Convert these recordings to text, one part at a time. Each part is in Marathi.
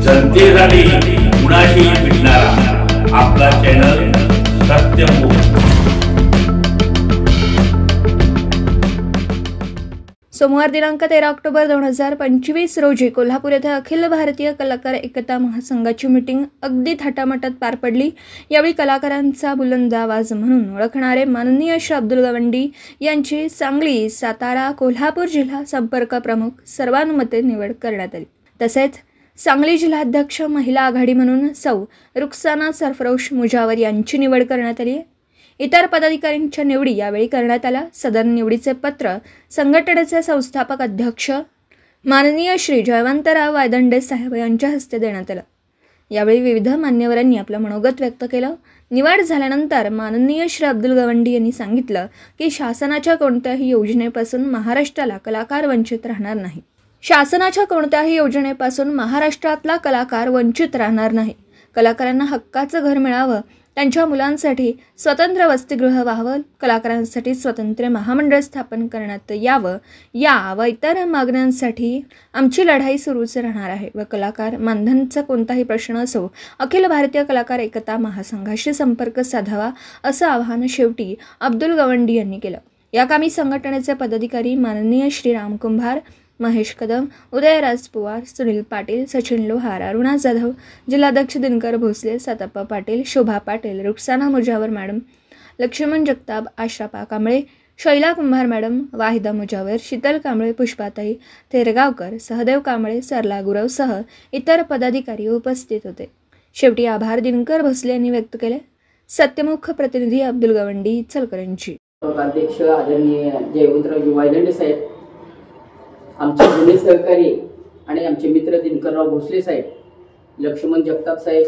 जनतेसाठी कुणाशी भेटणारा आपला चॅनल सत्यमुख। सोमवार दिनांक 13 ऑक्टोबर 2025 रोजी कोल्हापूर येथे अखिल भारतीय कलाकार एकता महासंघाची मीटिंग अगदी थाटामाटात पार पडली। यावेळी कलाकारांचा बुलंद आवाज म्हणून ओळखणारे माननीय श्री अब्दुल गवंडी यांची सांगली, सातारा, कोल्हापूर जिल्हा संपर्क प्रमुख सर्वानुमते निवड करण्यात आली। तसेच सांगली जिल्हाध्यक्ष महिला आघाडी म्हणून सौ रुखसाना सरफरोश मुजावर यांची निवड करण्यात आली। इतर पदाधिकाऱ्यांच्या निवडी यावेळी करण्यात आल्या। सदर निवडीचे पत्र संघटनेचे संस्थापक अध्यक्ष माननीय श्री जयवंतराव वायदंडे साहेब यांच्या हस्ते देण्यात आलं। यावेळी विविध मान्यवरांनी आपलं मनोगत व्यक्त केलं। निवड झाल्यानंतर माननीय श्री अब्दुल गवंडी यांनी सांगितलं की शासनाच्या कोणत्याही योजनेपासून महाराष्ट्राला कलाकार वंचित राहणार नाही। शासनाच्या कोणत्याही योजनेपासून महाराष्ट्रातला कलाकार वंचित राहणार नाही। कलाकारांना हक्काचं घर मिळावं, त्यांच्या मुलांसाठी स्वतंत्र वसतिगृह व्हावं, कलाकारांसाठी स्वतंत्र महामंडळ स्थापन करण्यात यावं, या व इतर मागण्यांसाठी आमची लढाई सुरूच राहणार आहे व कलाकार मानधनचा कोणताही प्रश्न असो अखिल भारतीय कलाकार एकता महासंघाशी संपर्क साधावा असं आवाहन शेवटी अब्दुल गवंडी यांनी केलं। या कामी संघटनेचे पदाधिकारी माननीय श्री राम कुंभार, महेश कदम, उदयराज पवार, सुनील पाटील, सचिन लोहार, अरुणा जाधव, जिल्हाध्यक्ष दिनकर भोसले, सतप्पा पाटील, शोभा पाटील, रुखसाना मुजावर मॅडम, लक्ष्मण जगताप, आश्रापा कांबळे, शैला कुंभार मॅडम, वाहिदा मुजावर, शीतल कांबळे, पुष्पाताई थेरगावकर, सहदेव कांबळे, सरला गुरवसह इतर पदाधिकारी उपस्थित होते। शेवटी आभार दिनकर भोसले यांनी व्यक्त केले। सत्यमुख प्रतिनिधी अब्दुल गवंडी, इचलकरंजी। अध्यक्ष आदरणीय जयवंतराव वायदंडे साहेब, आमचे जुने सहकारी आणि आमचे मित्र दिनकरराव भोसले साहेब, लक्ष्मण जगताप साहेब,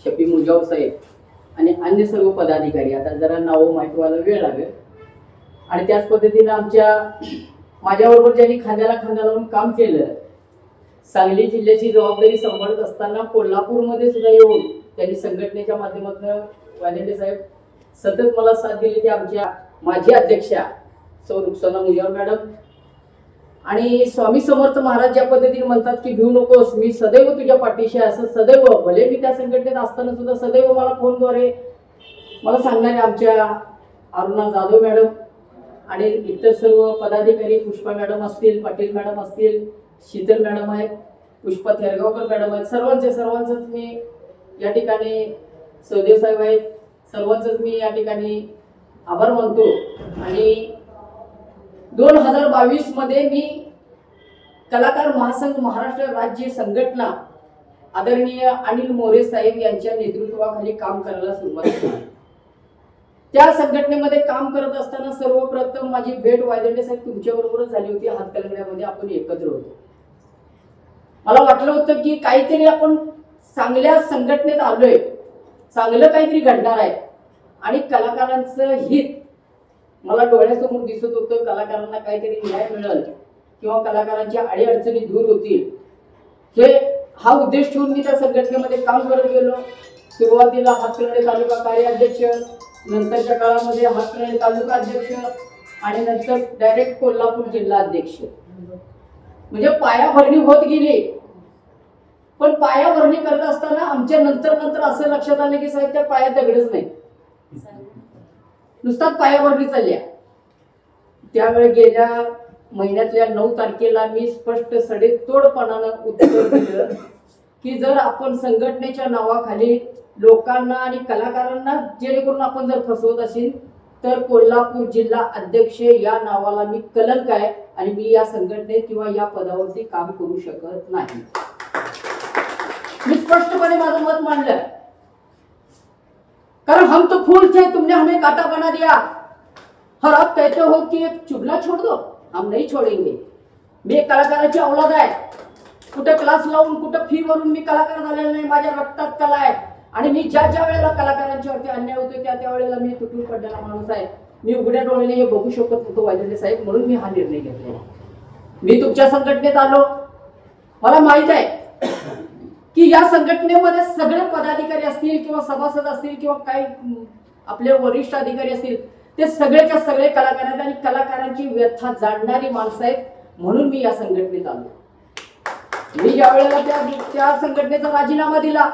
शफी मुजावर साहेब आणि अन्य सर्व पदाधिकारी, आता जरा नावं माहिती व्हायला वेळ लागेल, आणि त्याच पद्धतीने माझ्याबरोबर ज्यांनी खांद्याला खांदा लावून काम केलं, सांगली जिल्ह्याची जबाबदारी सांभाळत असताना कोल्हापूरमध्ये सुद्धा येऊन त्यांनी संघटनेच्या माध्यमातून वायदंडे साहेब सतत मला साथ दिली। ते माझी अध्यक्षा सौ रुखसाना मुजावर मॅडम आणि स्वामी समर्थ महाराज ज्या पद्धतीने म्हणतात की भिवू नकोस, मी सदैव तुझ्या पाठीशी आहे, असं सदैव, भले मी त्या संघटनेत असताना सुद्धा सदैव मला फोनद्वारे मला सांगणारे आमच्या अरुणा जाधव मॅडम आणि इतर सर्व पदाधिकारी, पुष्पा मॅडम असतील, पाटील मॅडम असतील, शीतल मॅडम आहेत, पुष्पा थेरगावकर मॅडम आहेत, सर्वांचंच मी या ठिकाणी, सहदेव साहेब आहेत, सर्वांचंच मी या ठिकाणी आभार मानतो। आणि 2022 मध्ये मी कलाकार महासंघ महाराष्ट्र राज्य संघटना आदरणीय अनिल मोरे साहेब यांच्या नेतृत्वाखाली काम करायला सुरुवात केली। त्या संघटनेमध्ये काम करत असताना सर्वप्रथम माझी भेट वायदंडे साहेब तुमच्याबरोबरच झाली होती। हातकलंगड्यामध्ये आपण एकत्र होतो। मला वाटलं होतं की काहीतरी आपण चांगल्या संघटनेत आलोय, चांगलं काहीतरी घडणार आहे आणि कलाकारांचं हित मला डोळ्यासमोर दिसत होतं। कलाकारांना काहीतरी न्याय मिळेल किंवा कलाकारांच्या अडीअडचणी दूर होतील, हा उद्देश ठेवून मी त्या संघटनेमध्ये काम करत गेलो। सुरुवातीला हातकलंगडे तालुका कार्याध्यक्ष, नंतरच्या काळामध्ये हातकलंगडे तालुका अध्यक्ष आणि नंतर डायरेक्ट कोल्हापूर जिल्हा अध्यक्ष, म्हणजे पायाभरणी होत गेली। पण पायाभरणी करत असताना आमच्या नंतर असं लक्षात आलं की साहेब त्या पायात दगडच नाही, नुसताच पायावरती चालल्या। त्यावेळी गेल्या महिन्यातल्या 9 तारखेला मी स्पष्ट सडेतोडपणानं उत्तर दिलं की जर आपण संघटनेच्या नावाखाली लोकांना आणि कलाकारांना जेणेकरून आपण जर फसवत असेल तर कोल्हापूर जिल्हा अध्यक्ष या नावाला मी कलंक आहे आणि मी या संघटनेत किंवा या पदावरती काम करू शकत नाही। मी स्पष्टपणे माझं मत मांडलं, कारण हम तो फूल थे, तुमने हमें कांटा बना दिया, और आप कहते हो कि एक चुगला छोड़ दो, हम नहीं छोड़ेंगे। मी एक कलाकाराची औलाद आहे, कुठे क्लास लावून कुठे फी भरून मी कलाकार झालेला नाही, माझ्या रक्तात कला आहे आणि मी ज्या वेळेला कलाकारांच्यावरती अन्याय होतो त्या वेळेला मी तुटून पडलेला माणूस आहे। मी उघड्या डोळ्याने हे बघू शकत नव्हतो वायदंडे साहेब, म्हणून मी हा निर्णय घेतला। मी तुमच्या संघटनेत आलो, मला माहित आहे की या संघटनेमध्ये सगळे पदाधिकारी असतील किंवा सभासद असतील किंवा काही आपले वरिष्ठ अधिकारी असतील, ते सगळेच्या सगळे कलाकार आहेत आणि कलाकारांची व्यथा जाणणारी माणसं आहेत, म्हणून मी या संघटनेत आलो। मी ज्या वेळेला त्या संघटनेचा राजीनामा दिला,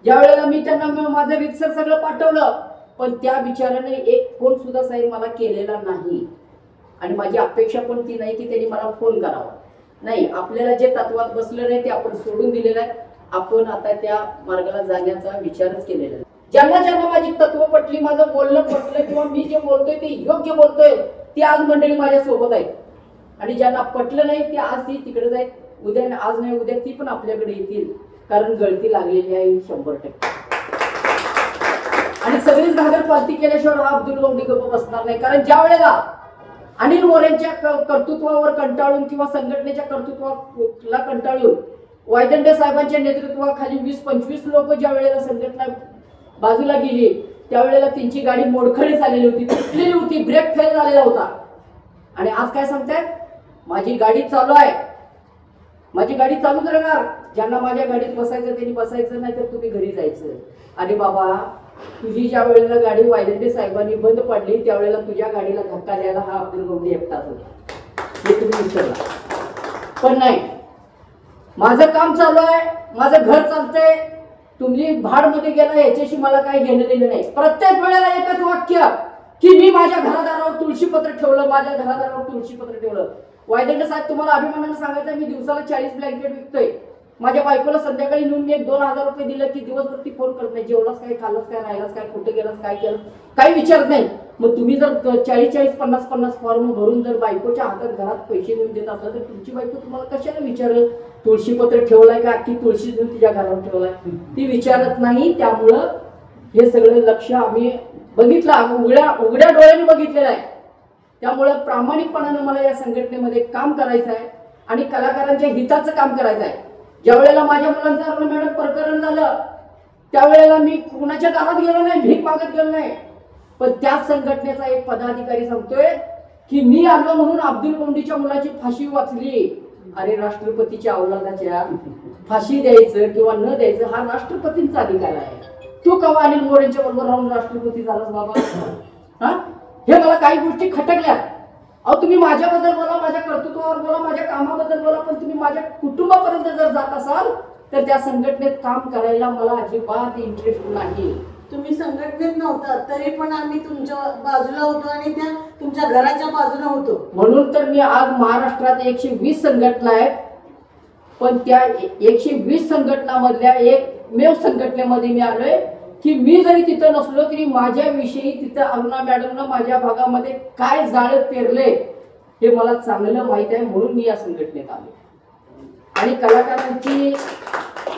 ज्या वेळेला मी त्यांना माझं रितसर सगळं पाठवलं, पण त्या बिचाराने एक फोन सुद्धा साहेब मला केलेला नाही. आणि माझी अपेक्षा पण ती नाही की त्यांनी मला फोन करावा. नाही, आपल्याला जे तत्वात बसलं नाही ते आपण सोडून दिलेलं आहे. आपण आता त्या मार्गाला जाण्याचा विचारच केलेला आहे. ज्यांना ज्यांना माझी तत्व पटली, माझं बोलणं पटलं किंवा मी जे बोलतोय ते योग्य बोलतोय, ती आज मंडळी माझ्या सोबत आहेत. आणि ज्यांना पटलं नाही ते आज ती तिकडे जाईल. उद्या आज नाही उद्या ती पण आपल्याकडे येतील, कारण गळती लागलेली आहे 100%. आणि सगळीच घागर पालती केल्याशिवाय हा अब्दुल गवंडी गप्प बसणार नाही. कारण ज्या वेळेला अनिल मोरेंच्या कर्तृत्वावर कंटाळून किंवा संघटनेच्या कर्तृत्वाला कंटाळून वायदंडे साहेबांच्या नेतृत्वाखाली 20-25 लोक ज्या वेळेला संघटना बाजूला गेली, त्यावेळेला त्यांची गाडी मोडखळी झालेली होती, तुटलेली होती, ब्रेक फेल झालेला होता. आणि आज काय सांगतायत, माझी गाडी चालू आहे, माझी गाडी चालूच राहणार, ज्यांना माझ्या गाडीत बसायचं त्यांनी बसायचं, नाही तर तुम्ही घरी जायचं. अरे बाबा, तुझी ज्या वेळेला गाडी वायदंडे साहेबांनी बंद पडली त्यावेळेला तुझ्या गाडीला धक्का द्यायला हा अब्दुल गवंडी एकटाच होता, हे तुम्ही विसरला. पण नाही, माझं काम चालू आहे, माझं घर चालतंय, तुम्ही भाडमध्ये गेला याच्याशी मला काही घेणं देणं नाही. प्रत्येक वेळेला एकच वाक्य की मी माझ्या घरादारावर तुळशीपत्र ठेवलं, माझ्या घरादारावर तुळशीपत्र ठेवलं. वायदंडे साहेब, तुम्हाला अभिमानाने सांगायचं, मी दिवसाला 40 ब्लँकेट विकतोय. माझ्या बायकोला संध्याकाळी नेऊन 1-2 हजार रुपये दिलं की दिवसभर ती फोन करत नाही, जेवलास काय, खाल्लास काय, राहिलास काय, कुठे गेलास, काय केलं, काही विचारत नाही. मग तुम्ही जर 40-40, 50-50 फॉर्म भरून जर बायकोच्या हातात घरात पैसे नेऊन देत असला तर तुमची बायको तुम्हाला कशाला विचारेल, तुळशीपत्र ठेवलाय का, अख्खी तुळशी देऊन तिच्या घरावर ठेवलाय, ती विचारत नाही. त्यामुळं हे सगळं लक्ष आम्ही बघितलं, उघड्या डोळ्याने बघितलेलं आहे. त्यामुळं प्रामाणिकपणानं मला या संघटनेमध्ये काम करायचं आहे आणि कलाकारांच्या हिताचं काम करायचं आहे. ज्या वेळेला माझ्या मुलांचं मॅडम प्रकरण झालं त्यावेळेला मी कुणाच्या दारात गेलो नाही, भीक मागत गेलो नाही, पण त्याच संघटनेचा एक पदाधिकारी सांगतोय की मी आलो म्हणून अब्दुल गवंडीच्या मुलाची फाशी वाचली. अरे, राष्ट्रपतीच्या अवलादाच्या फाशी द्यायचं किंवा न द्यायचं हा राष्ट्रपतींचा अधिकार आहे. तू कवा अनिल मोरेंच्या बरोबर राहून राष्ट्रपती झालास बाबा? हा, हे मला काही गोष्टी खटकल्या. अहो, तुम्ही माझ्याबद्दल बोला, माझ्या कर्तृत्वावर बोला, माझ्या कामाबद्दल बोला, पण तुम्ही माझ्या कुटुंबापर्यंत जर जात असाल तर त्या संघटनेत काम करायला मला अजिबात इंटरेस्ट नाही. तुम्ही संघटनेत नव्हता तरी पण आम्ही तुमच्या बाजूला होतो आणि त्या तुमच्या घराच्या बाजूला होतो. म्हणून तर मी आज महाराष्ट्रात 120 संघटना आहेत, पण त्या 120 संघटनामधल्या एकमेव संघटनेमध्ये मी आलोय की मी जरी तिथं नसलो तरी माझ्याविषयी तिथं अरुणा मॅडमनं माझ्या भागामध्ये काय जाळं पेरले हे मला चांगलं माहित आहे. म्हणून मी या संघटनेत आलो. आणि कलाकारांची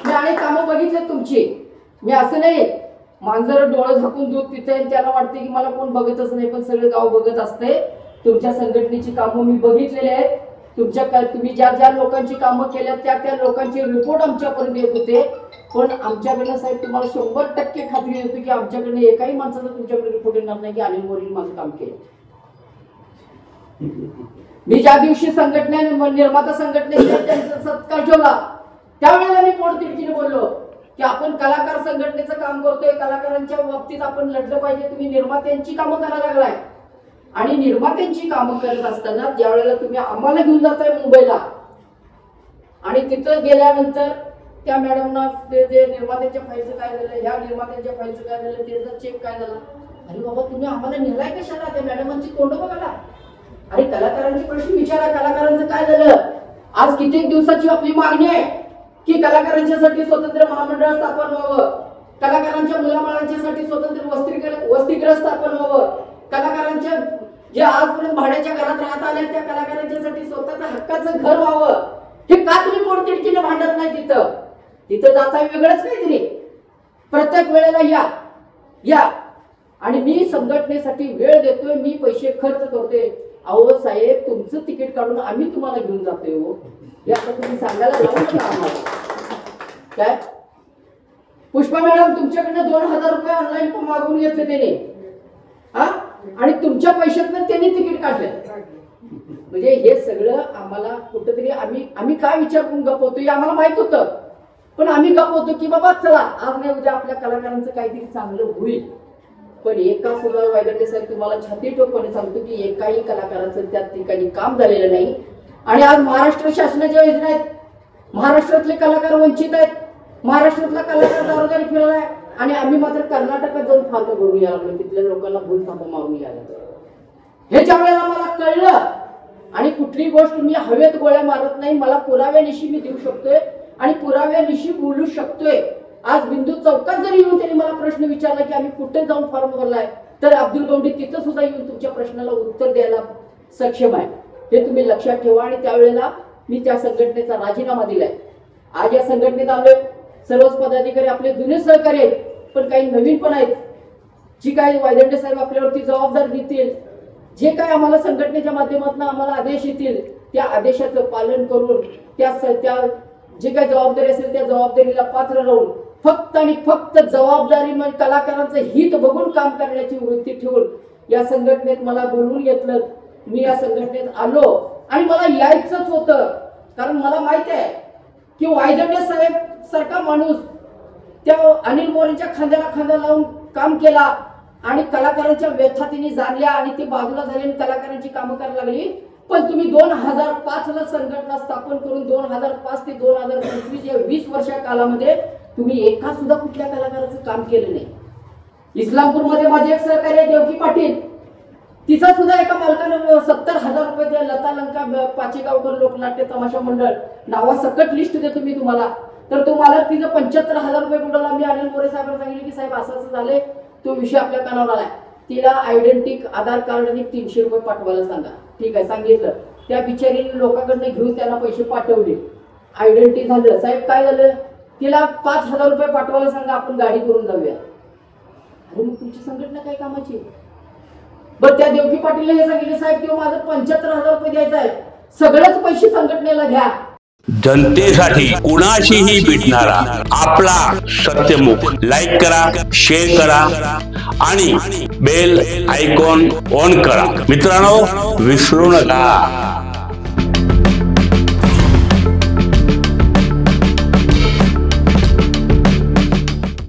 मी अनेक कामं बघितले तुमची. मी असं नाही मांजर डोळं झाकून दूध पिते त्याला वाटते की मला कोण बघतच नाही, पण सगळं गाव बघत असते. तुमच्या संघटनेची कामं मी बघितलेली आहेत. तुम्ही ज्या ज्या लोकांची कामं केल्या त्या लोकांचे रिपोर्ट आमच्यापर्यंत येत होते. पण आमच्याकडनं साहेब तुम्हाला 100% खात्री होती की आमच्याकडनं एकाही माणसाचं तुमच्याकडे रिपोर्ट येणार नाही की अनिल मोरेंनी माझं काम केलं. मी ज्या दिवशी निर्माता संघटनेने त्यांचा सत्कार ठेवला त्यावेळेला मी पोटतिडकीने बोललो की आपण कलाकार संघटनेचं काम करतोय, कलाकारांच्या बाबतीत आपण लढलं पाहिजे. तुम्ही निर्मात्यांची कामं करायला लागलाय आणि निर्मात्यांची कामं करत असताना ज्या वेळेला तुम्ही आम्हाला घेऊन जाताय मुंबईला आणि तिथं गेल्यानंतर त्या मॅडमना जे निर्मात्यांच्या फाईलचं काय झालं, ह्या निर्मात्यांच्या फाईलचं काय झालं, त्याचा चेक काय झाला. अरे बाबा, तुम्ही आम्हाला नेलाय कशाला? त्या मॅडमांची तोंड बघायला. अरे, कलाकारांचे प्रश्न विचारा, कलाकारांचं काय झालं. आज कित्येक दिवसाची आपली मागणी आहे की कलाकारांच्यासाठी स्वतंत्र महामंडळ स्थापन व्हावं, कलाकारांच्या मुलाबाळांच्यासाठी स्वतंत्र वसतिगृह स्थापन व्हावं, कलाकारांच्या जे आजपर्यंत भाड्याच्या घरात राहत आल्या त्या कलाकारांच्यासाठी स्वतःचं हक्काचं घर व्हावं. हे का तुम्ही पोटतिडकीने भांडत नाही? तिथं जाता वेगळंच काहीतरी. प्रत्येक वेळेला या आणि मी संघटनेसाठी वेळ देतोय, मी पैसे खर्च करतोय. अहो साहेब, तुमचं तिकीट काढून आम्ही तुम्हाला घेऊन जातोय हो, हे आता तुम्ही सांगायला लावू नका आम्हाला. काय पुष्पा मॅडम, तुमच्याकडनं 2000 रुपये ऑनलाईन मागून घेतले त्याने, हा, आणि तुमच्या पैशातनं त्यांनी तिकीट काढलं. म्हणजे हे सगळं आम्हाला कुठंतरी आम्ही काय विचार करून गप होतो हे आम्हाला माहित होतं, पण आम्ही गप होतो की बाबा चला आज नाही उद्या आपल्या कलाकारांचं काहीतरी चांगलं होईल. पण एका सुद्धा वायदंडे साहेब तुम्हाला छाती ठोकपणे सांगतो की एकाही कलाकाराचं त्या ठिकाणी काम झालेलं नाही. आणि आज महाराष्ट्र शासनाच्या योजना आहेत महाराष्ट्रातले कलाकार वंचित आहेत, महाराष्ट्रातला कलाकार दारोदारी फिरलाय आणि आम्ही मात्र कर्नाटकात जाऊन फांदो भरून यायला लागलो, तिथल्या लोकांना भूल फांदो मारून यायला. हे ज्या वेळेला मला कळलं आणि कुठली गोष्ट मी हवेत गोळ्या मारत नाही, मला पुराव्यानिशी मी देऊ शकतोय आणि पुराव्यानिशी बोलू शकतोय. आज बिंदू चौकात जरी येऊन त्यांनी मला प्रश्न विचारला की आम्ही कुठे जाऊन फॉर्म भरलाय, तर अब्दुल गौंडी तिथं सुद्धा येऊन तुमच्या प्रश्नाला उत्तर द्यायला सक्षम आहे. हे तुम्ही लक्षात ठेवा. आणि त्यावेळेला मी त्या संघटनेचा राजीनामा दिलाय. आज या संघटनेत आलोय, सर्वच पदाधिकारी आपले जुने सहकारी आहेत, पण काही नवीन पण आहेत, जी काही वायदंडे साहेब आपल्यावरती जबाबदारी देतील, जे काय आम्हाला संघटनेच्या माध्यमातून आम्हाला आदेश येतील त्या आदेशाचं पालन करून त्या जे काही जबाबदारी असेल त्या जबाबदारीला पात्र राहून फक्त आणि फक्त जबाबदारी म्हणजे कलाकारांचं हित बघून काम करण्याची वृत्ती ठेवून या संघटनेत मला बोलवून घेतलं. मी या संघटनेत आलो आणि मला यायचंच होतं, कारण मला माहित आहे की वायदंडे साहेब सारखा माणूस त्या अनिल मोरेंच्या खांद्याला खांदा लावून काम केला आणि कलाकारांच्या व्यथा तिने जाणल्या आणि ती बाजूला झाली आणि कलाकारांची कामं करायला लागली. पण तुम्ही 2005 ला संघटना स्थापन करून 2005 ते 2025 या 20 वर्षा कालामध्ये तुम्ही एका सुद्धा कुठल्या कलाकाराचं काम केलं नाही. इस्लामपूरमध्ये माझे एक सहकारी देवकी पाटील, तिचा सुद्धा एका मालकानं 70,000 रुपये द्या. लता लंका पाचेगावकर लोकनाट्य तमाशा मंडळ नावासकट लिस्ट देतो मी तुम्हाला. तर तुम्हाला तिचं 75,000 रुपये बुडाला. मी अनिल मोरे साहेबांना सांगितलं की साहेब असं असं झालंय, तो विषय आपल्या कानावर आलाय, तिला आयडेंटिटी आधार कार्ड आणि 300 रुपये पाठवायला सांगा. ठीक आहे, सांगितलं. त्या बिचारीने लोकांकडनं घेऊन त्यांना पैसे पाठवले, आयडेंटिटी झालं. साहेब काय झालं, तिला 5,000 रुपये पाठवायला सांगा, आपण गाडी करून जाऊया. अरे मग तुमची संघटना काय कामाची. बरं त्या देवकी पाटीलने हे सांगितले साहेब किंवा माझं 75,000 रुपये द्यायचं आहे, सगळेच पैसे संघटनेला घ्या. जनतेसाठी कुणाशीही भेटणारा आपला सत्यमुख. लाईक करा, शेअर करा आणि बेल आयकॉन ऑन करा. मित्रांनो, विसरू नका.